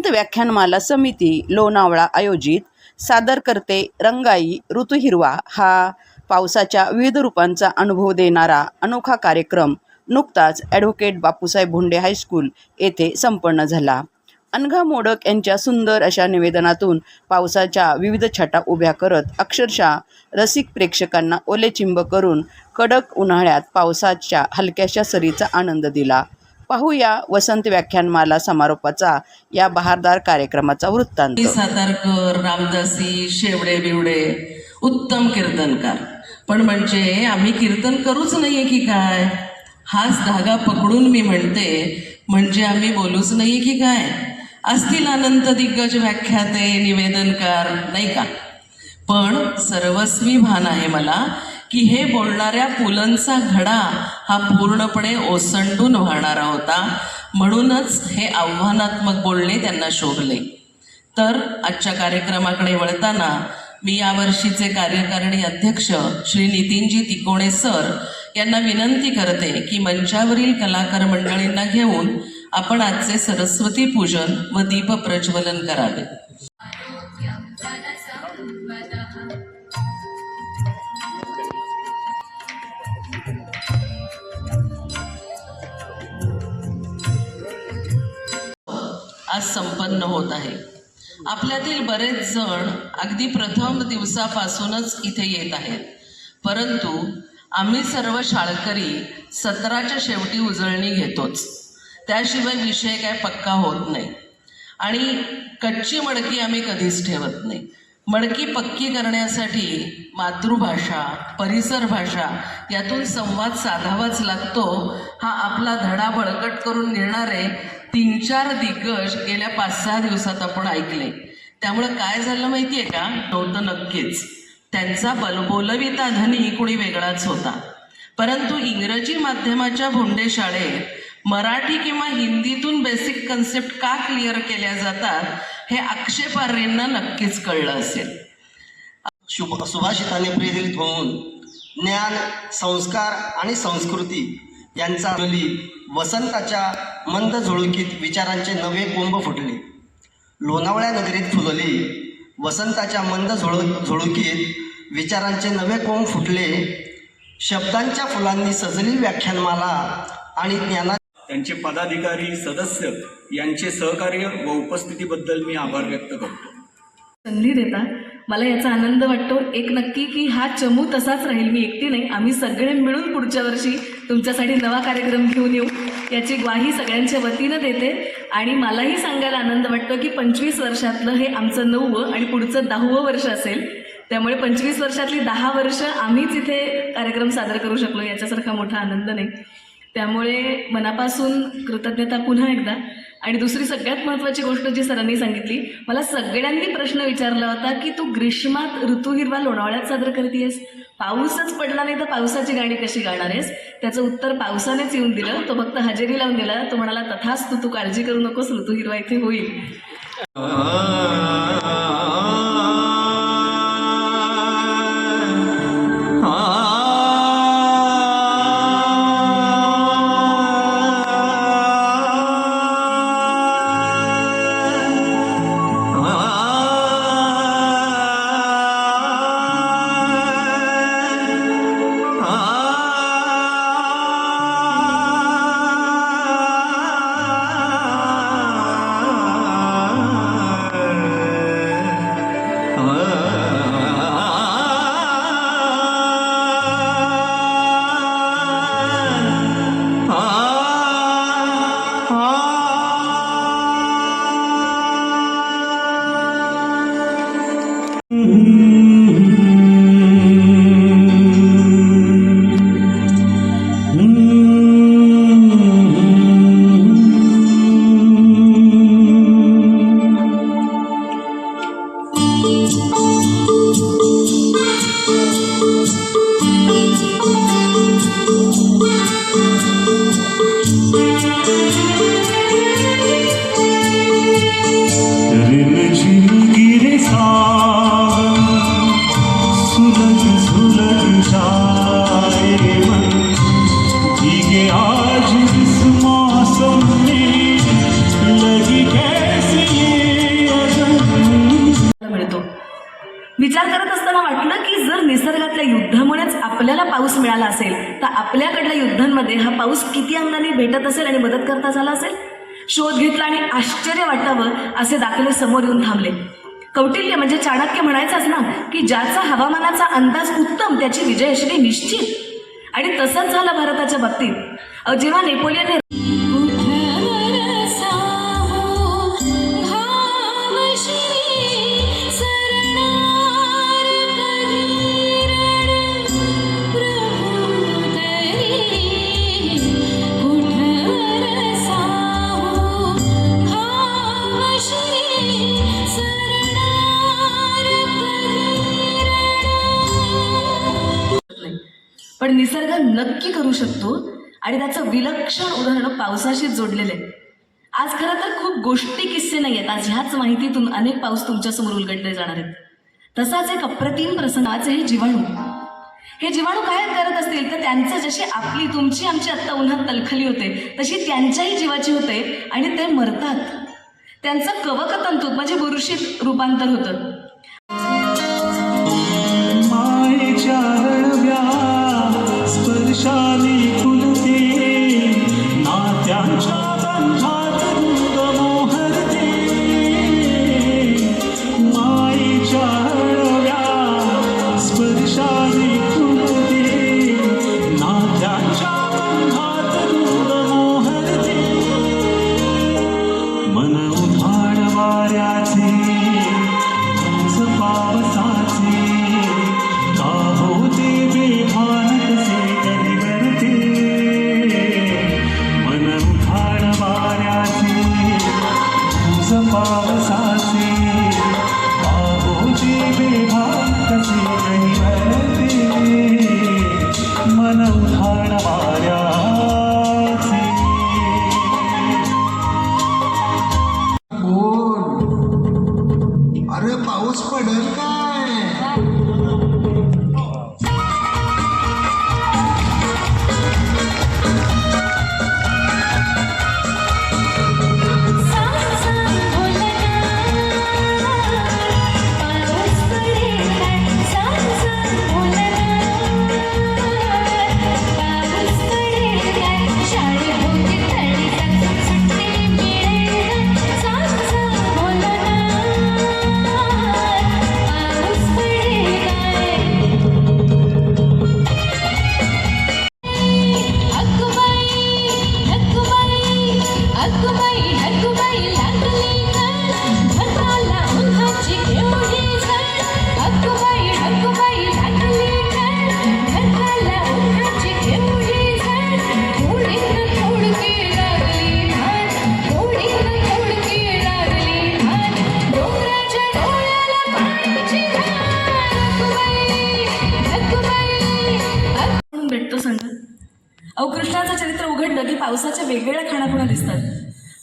वसंत व्याख्यानमाला समिती लोणावळा आयोजित सादर करते रंगाई ऋतू हिरवा हा पावसाच्या विविध रूपांचा अनुभव देणारा अनोखा कार्यक्रम नुकताच ॲडव्होकेट बापूसाहेब भोंडे हायस्कूल येथे संपन्न झाला. अनघा मोडक यांच्या सुंदर अशा निवेदनातून पावसाच्या विविध छटा उभ्या करत अक्षरशः रसिक प्रेक्षकांना ओलेचिंब करून कडक उन्हाळ्यात पावसाच्या हलक्याशा सरीचा आनंद दिला. पाहूया वसंत व्याख्यानमाला समारोपाचा या बहारदार कार्यक्रमाचा वृत्तांत. सातारकर, रामदासी, शेवडे बिवडे उत्तम कीर्तनकार, पण म्हणजे आम्ही कीर्तन करूच नाहीये की काय, हाच धागा पकडून मी म्हणते, म्हणजे आम्ही बोलूच नाहीये की काय. असतील अनंत दिग्गज व्याख्याते, निवेदनकार, नाही का, पण सर्वस्वी भान आहे मला की हे बोलणाऱ्या पुलंचा घडा हा पूर्णपणे ओसंडून वाहणारा होता. म्हणूनच हे आव्हानात्मक बोलणे त्यांना शोभले. तर आजच्या कार्यक्रमाकडे वळताना मी यावर्षीचे कार्यकारिणी अध्यक्ष श्री नितीनजी तिकोणे सर यांना विनंती करते की मंचावरील कलाकार मंडळींना घेऊन आपण आजचे सरस्वती पूजन व दीप प्रज्वलन करावे. आज संपन्न होत आहे. आपल्यातील बरेच जण अगदी प्रथम दिवसापासूनच इथे येत आहेत, परंतु आम्ही सर्व शाळकरी सत्राच्या शेवटी उजळणी घेतोच, त्याशिवाय विषय काय पक्का होत नाही. आणि कच्ची मडकी आम्ही कधीच ठेवत नाही. मडकी पक्की करण्यासाठी मातृभाषा, परिसर भाषा यातून संवाद साधावाच लागतो. हा आपला धडा बळकट करून नेणारे 3-4 दिग्गज गेल्या 5-6 दिवसात आपण ऐकले. त्यामुळं काय झालं माहिती आहे का, नव्हतं नक्कीच. त्यांचा बोलविता धनी कुणी वेगळाच होता. परंतु इंग्रजी माध्यमाच्या भोंडे शाळेत मराठी किंवा हिंदीतून बेसिक कन्सेप्ट का क्लिअर केल्या जातात हे आक्षेपार्हांना नक्कीच कळलं असेल. सुभाषिताने प्रेरित होऊन ज्ञान, संस्कार आणि संस्कृती यांचा वसंताच्या मंद झुळुकीत विचारांचे नवे कोंब फुटले. लोणावळ्या नगरीत फुलली वसंताच्या मंद झुळुकीत विचारांचे नवे कोंब फुटले. शब्दांच्या फुलांनी सजली व्याख्यानमाला आणि ज्ञाना. त्यांचे पदाधिकारी, सदस्य यांचे सहकार्य व उपस्थितीबद्दल मी आभार व्यक्त करतो. संधी देता मला याचा आनंद वाटतो. एक नक्की की हा चमू तसाच राहील, मी एकटी नाही, आम्ही सगळे मिळून पुढच्या वर्षी तुमच्यासाठी नवा कार्यक्रम घेऊन येऊ याची ग्वाही सगळ्यांच्या वतीनं देते. आणि मलाही सांगायला आनंद वाटतो की 25 वर्षातलं हे आमचं 9वं आणि पुढचं 10वं वर्ष असेल. त्यामुळे 25 वर्षातली 10 वर्ष आम्हीच इथे कार्यक्रम सादर करू शकलो याच्यासारखा मोठा आनंद नाही. त्यामुळे मनापासून कृतज्ञता पुन्हा एकदा. आणि दुसरी सगळ्यात महत्त्वाची गोष्ट जी सरांनी सांगितली, मला सगळ्यांनी प्रश्न विचारला होता की तू ग्रीष्मात ऋतू हिरवा लोणावळ्यात सादर करतेस, पाऊसच पडला नाही तर पावसाची गाणी कशी गाणार आहेस. त्याचं उत्तर पावसानेच येऊन दिलं. तो फक्त हजेरी लावून दिला. तो म्हणाला तथास्तु, तू काळजी करू नकोस, ऋतू हिरवा इथे होईल. निसर्गातल्या युद्धामुळेच आपल्याला पाऊस मिळाला असेल तर आपल्याकडल्या युद्धांमध्ये हा पाऊस किती अंगाने भेटत असेल आणि मदत करता झाला असेल. शोध घेतला आणि आश्चर्य वाटावं असे दाखले समोर येऊन थांबले. कौटिल्य म्हणजे चाणक्य म्हणायचाच ना की ज्याचा हवामानाचा अंदाज उत्तम त्याची विजयश्री निश्चित. आणि तसंच झालं भारताच्या बाबतीत. जेव्हा नेपोलियनने पण निसर्ग नक्की करू शकतो आणि त्याचं विलक्षण उदाहरण पावसाशी जोडलेलं आहे. आज खरं तर खूप गोष्टी किस्से नाही आहेत. आज ह्याच माहितीतून अनेक पाऊस तुमच्यासमोर उलगडले जाणार आहेत. तसाच एक अप्रतिम प्रसंगाचे हे जीवाणू. हे जीवाणू काय करत असतील तर त्यांचं जशी आपली तुमची आमची आत्ता उन्हात तलखली होते तशी त्यांच्याही जीवाची होते आणि ते मरतात. त्यांचं कवकतंतूत म्हणजे बुरशीत रूपांतर होतं. मायेच्या हळव्या स्पर्शाने फुलते नात्यांच्या बंधात दूध मोहरते. मायेच्या हळव्या स्पर्शाने फुलते नात्यांच्या बंधात दूध मोहरते. मन उधाण वाऱ्याचे तुझ पावसाचे का होते बेभान कसे कधी करते. मन उधाण वाऱ्याचे तुझ पावसाचे का होते बेभान कसे कधी करते. मन उधाण वाऱ्याचे. अरे पाऊस पडेल काय? भेटतो संघ. कृष्णाचं चरित्र उघडलं की पावसाच्या वेगवेगळ्या खाणाखुणा दिसतात.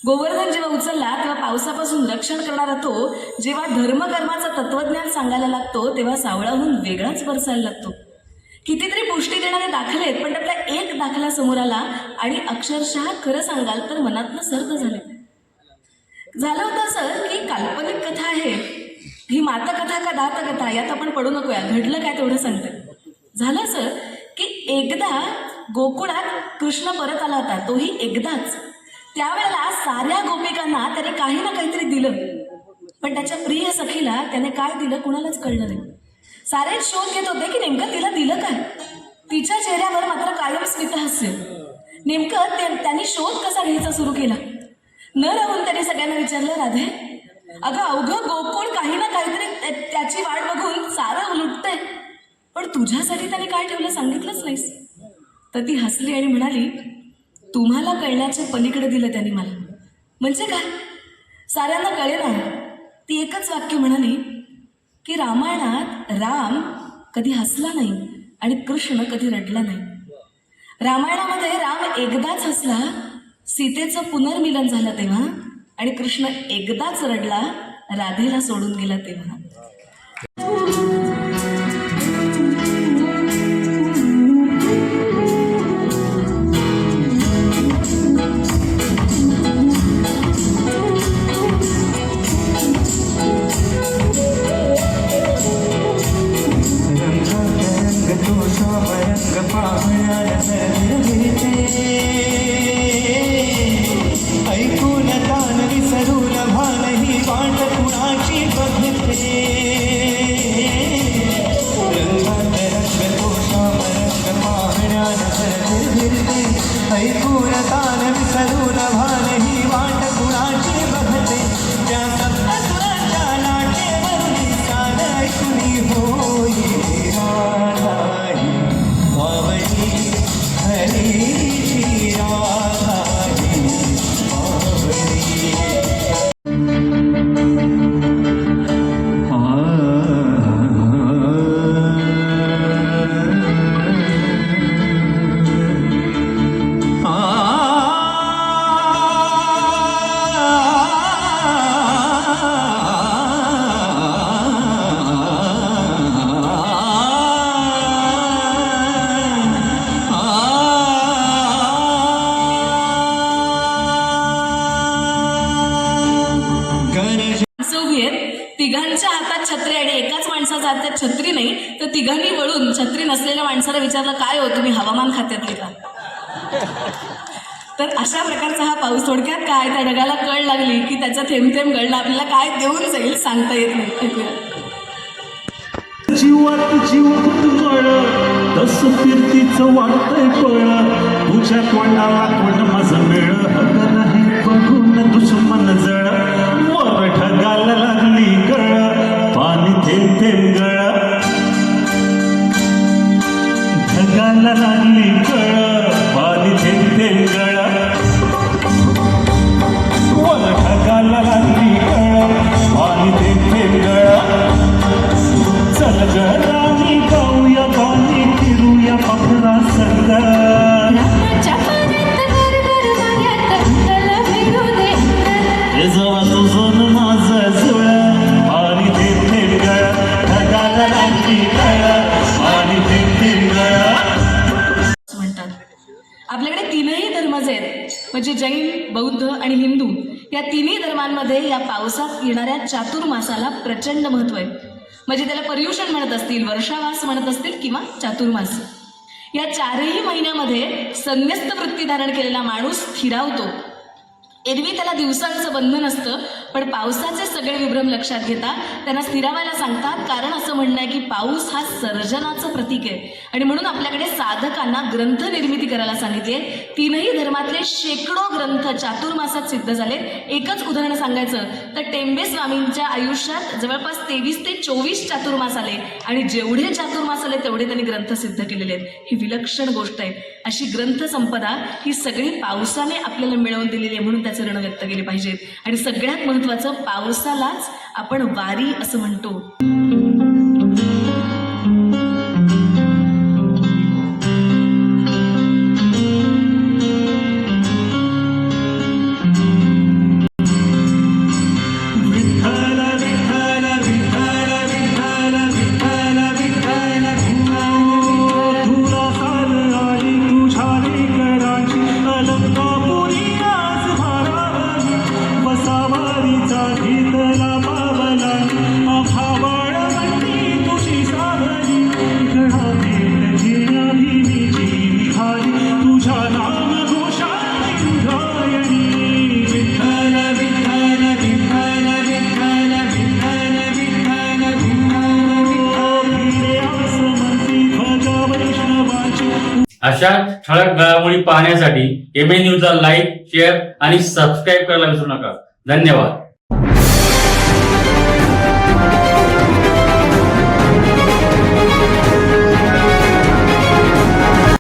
गोवर्धन जेव्हा उचलला तेव्हा पावसापासून रक्षण करणारा तो जेव्हा धर्मकर्माचं तत्वज्ञान सांगायला लागतो तेव्हा सावळाहून वेगळाच बरसायला लागतो. कितीतरी पुष्टी देणारे दाखले आहेत पण त्यातला एक दाखला समोर आला आणि अक्षरशः खरं सांगाल तर मनातनं सर्द झाले. झालं होतं असं की काल्पनिक कथा आहे ही मातकथा का दातकथा यात आपण पडू नकोया. घडलं काय तेवढं सांगते. झालं असं की एकदा गोकुळात कृष्ण परत आला होता. तोही एकदाच. त्यावेळेला साऱ्या गोपिकांना त्याने काही ना काहीतरी दिलं पण त्याच्या प्रिय सखीला त्याने काय दिलं कुणालाच कळलं नाही. सारेच शोध घेत होते की नेमकं तिला दिलं काय. तिच्या चेहऱ्यावर मात्र कायम स्मितहास्य. नेमकं त्यांनी शोध कसा घ्यायचा सुरू केला. न राहून त्याने सगळ्यांना विचारलं राधे अगं अवघं गोकुळ काही ना काहीतरी त्याची वाट बघून सारं लुटतंय पण तुझ्यासाठी त्याने काय ठेवलं सांगितलंच नाहीस. तर ती हसली आणि म्हणाली तुम्हाला कळण्याच्या पलीकडे दिलं त्यांनी मला. म्हणजे काय साऱ्यांना कळेना. ती एकच वाक्य म्हणाली की रामायणात राम कधी हसला नाही आणि कृष्ण कधी रडला नाही. रामायणामध्ये राम एकदाच हसला सीतेचं पुनर्मिलन झालं तेव्हा आणि कृष्ण एकदाच रडला राधेला सोडून गेला तेव्हा. तान विसरून भान ही वाट कुणाची बघते त्या सप्तस्वराच्या लाटेवरून साद ऐकुनी होई राधा ही मावळी हरीची राधा ही मावळी माणसं उभी आहेत, तिघांच्या हातात छत्री आणि एकाच माणसाच्या हातात छत्री नाही, तर तिघांनी वळून छत्री नसलेल्या माणसाला विचारलं, काय हो तुम्ही हवामान खात्यातले का? तर अशा प्रकारचा हा पाऊस. थोडक्यात काय, त्या ढगाला कळ लागली की त्याचा थेंब थेंब गळणं आपल्याला काय देऊन जाईल सांगता येत नाही. ऐकूया. जीवात जीव गुदमळ तस फिरतीचं वाटतंय पळ तुझ्या तोंडाला तोंड माझं मेळ हग नाही बघून दुश्मन जळ वर ढगाला लागली गळ पाणी थेंब थेंब गळ ढगाला लागली गळ पाणी थेंब थेंब गळ वर ढगाला लागली गळ पाणी थेंब थेंब गळ चल गरानी गाऊया गाणी फिरूया पाखरा संग हे जवा तुझं न माझं जुळ आणि थेंब थेंब गळ ढगाला लागली गळ आणि थेंब थेंब गळ असं म्हणतात. आपल्याकडे तीनही धर्म जे आहेत, म्हणजे जैन, बौद्ध आणि हिंदू, या तिन्ही धर्मांमध्ये या पावसात येणाऱ्या चातुर्मासाला प्रचंड महत्त्व आहे. म्हणजे त्याला पर्युषण म्हणत असतील, वर्षावास म्हणत असतील किंवा चातुर्मास. या चारही महिन्यामध्ये संन्यस्त वृत्ती धारण केलेला माणूस स्थिरावतो. एरवी त्याला दिवसांचं बंधन असतं, पण पावसाचे सगळे विभ्रम लक्षात घेता त्यांना स्थिरावायला सांगतात. कारण असं म्हणणं आहे की पाऊस हा सर्जनाचं प्रतीक आहे आणि म्हणून आपल्याकडे साधकांना ग्रंथ निर्मिती करायला सांगितली आहे. तीनही धर्मातले शेकडो ग्रंथ चातुर्मासात सिद्ध झाले. एकच उदाहरण सांगायचं तर टेंबे स्वामींच्या आयुष्यात जवळपास 23 ते 24 चातुर्मास आले आणि जेवढे चातुर्मास आले तेवढे त्यांनी ग्रंथ सिद्ध केलेले आहेत. ही विलक्षण गोष्ट आहे. अशी ग्रंथ संपदा ही सगळी पावसाने आपल्याला मिळवून दिलेली आहे, म्हणून त्याचे ऋण व्यक्त केले पाहिजेत. आणि सगळ्यात महत्त्वाचं, पावसालाच आपण वारी असं म्हणतो. अशा ठळक घडामोडी पाहण्यासाठी MA न्यूजला लाईक, शेअर आणि सबस्क्राईब करायला विसरू नका. धन्यवाद.